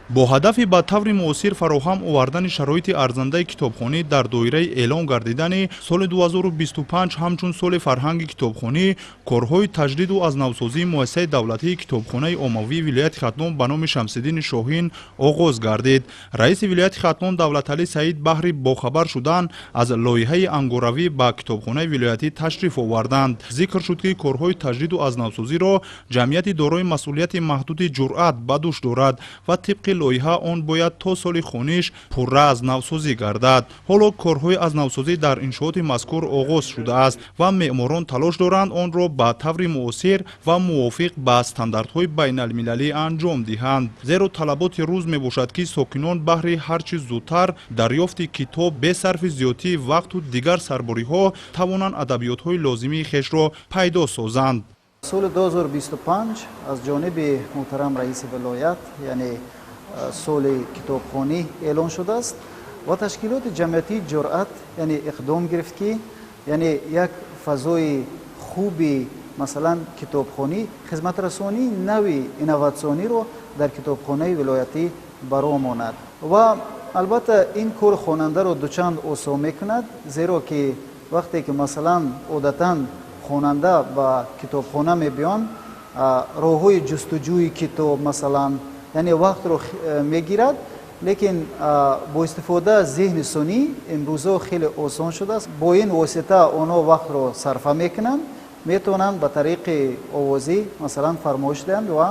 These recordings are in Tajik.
бо ҳадафи ба таври муосир фароҳам овардани шароити арзандаи китобхонӣ дар доираи эълон гардидани соли 2025 ҳамчун соли фарҳанги китобхонӣ, корҳои таҷдиду азнавсозии муассисаи давлатии китобхонаи оммавии вилояти Хатлон ба номи Шамсиддини Шоҳин оғоз гардид. Раиси вилояти Хатлон Давлаталӣ Саид Баҳри бохабар шудан аз лоиҳаи ангоравӣ ба китобхонаи вилоятӣ ташриф оварданд. Зикр шуд ки корҳои таҷдиду азнавсозиро ҷамъияти дорои масъулияти маҳдуди ҷуръат ба дӯш дорад ва тибқи лоиҳа он бояд то соли хониш пурра аз навсозӣ гардад. ҳоло корҳои аз навсозӣ дар иншооти мазкур оғоз шудааст ва меъморон талош доранд онро ба таври муосир ва мувофиқ ба стандартҳои байналмилалӣ анҷом диҳанд. Зеро талаботи рӯз мебошад ки сокинон баҳри ҳар чиз зудтар дарёфти китоб бе сарфи зиёдтии вақту дигар сарбориҳо тавонанд адабиётҳои лозимии хешро пайдо созанд. соли 2025 аз ҷониби муҳтарам раиси вилоят яъне соли китобхонӣ эълон шудааст ва ташкилоти ҷамъиятии ҷуръат яъне иқдом гирифт ки яъне як фазои хуби масалан китобхонӣ хизматрасонии нави инноватсиониро дар китобхонаи вилоятӣ баромонад ва албатта ин кори хонандаро дучанд осон мекунад, зеро ки вақте ки масалан одатан хонанда ба китобхона мебиён роҳҳои ҷустуҷӯи китоб масалан яъне вақтро мегирад, лекин бо истифода аз зеҳни сунъӣ имрӯзо хеле осон шудааст. Бо ин восита онҳо вақтро сарфа мекунанд, метавонанд ба тариқи овозӣ масалан фармоиш диҳанд ва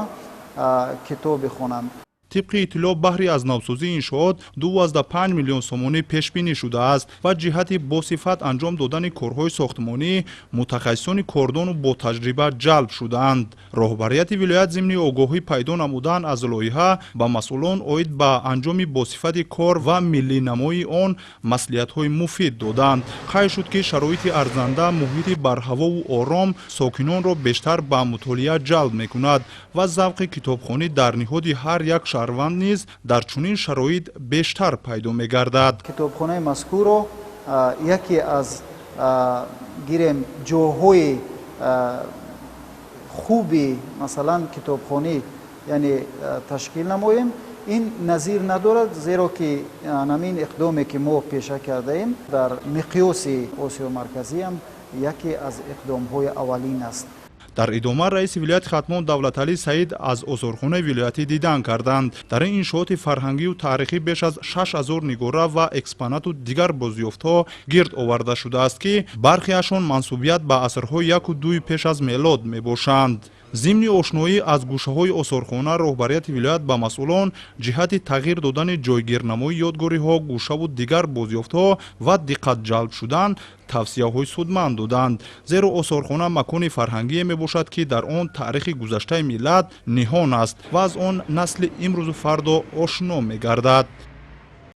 китоб бихонанд. тибқи иттилоъ баҳри аз навсозии иншоот 12 миллион сомонӣ пешбинӣ шудааст ва ҷиҳати босифат анҷом додани корҳои сохтмонӣ мутахассисони кордону ботаҷриба ҷалб шудаанд. роҳбарияти вилоят зимни огоҳӣ пайдо намудан аз лоиҳа ба масъулон оид ба анҷоми босифати кор ва миллинамоии он маслиҳатҳои муфид доданд. қайд шуд ки шароити арзанда муҳити барҳавову ором сокинонро бештар ба мутолиа ҷалб мекунад ва завқи китобхонӣ дар ниҳоди ҳар як шаҳрванд низ дар чунин шароит бештар пайдо мегардад. китобхонаи мазкурро яке аз гирем ҷойҳои хуби масалан китобхонӣ яъне ташкил намоем. ин назир надорад, зеро ки намин иқдоме ки мо пеша кардаем дар миқёси Осиёи марказӣ ҳам яке аз иқдомҳои аввалин аст. дар идома раиси вилояти Хатлон Давлаталӣ Саид аз озорхонаи вилоятӣ дидан карданд. дар ин иншооти фарҳангию таърихӣ беш аз 6000 нигора ва экспонату дигар бозёфтҳо гирд оварда шудааст ки бархеашон мансубият ба асрҳои 1-2 пеш аз мелод мебошанд. зимни ошноӣ аз гӯшаҳои осорхона роҳбарияти вилоят ба масъулон ҷиҳати тағйир додани ҷойгирнамои ёдгориҳо, гӯшаву дигар бозёфтҳо ва диққат ҷалб шудан тавсияҳои судманд доданд. зеро осорхона макони фарҳангие мебошад ки дар он таърихи гузаштаи миллат ниҳон аст ва аз он насли имрӯзу фардо ошно мегардад.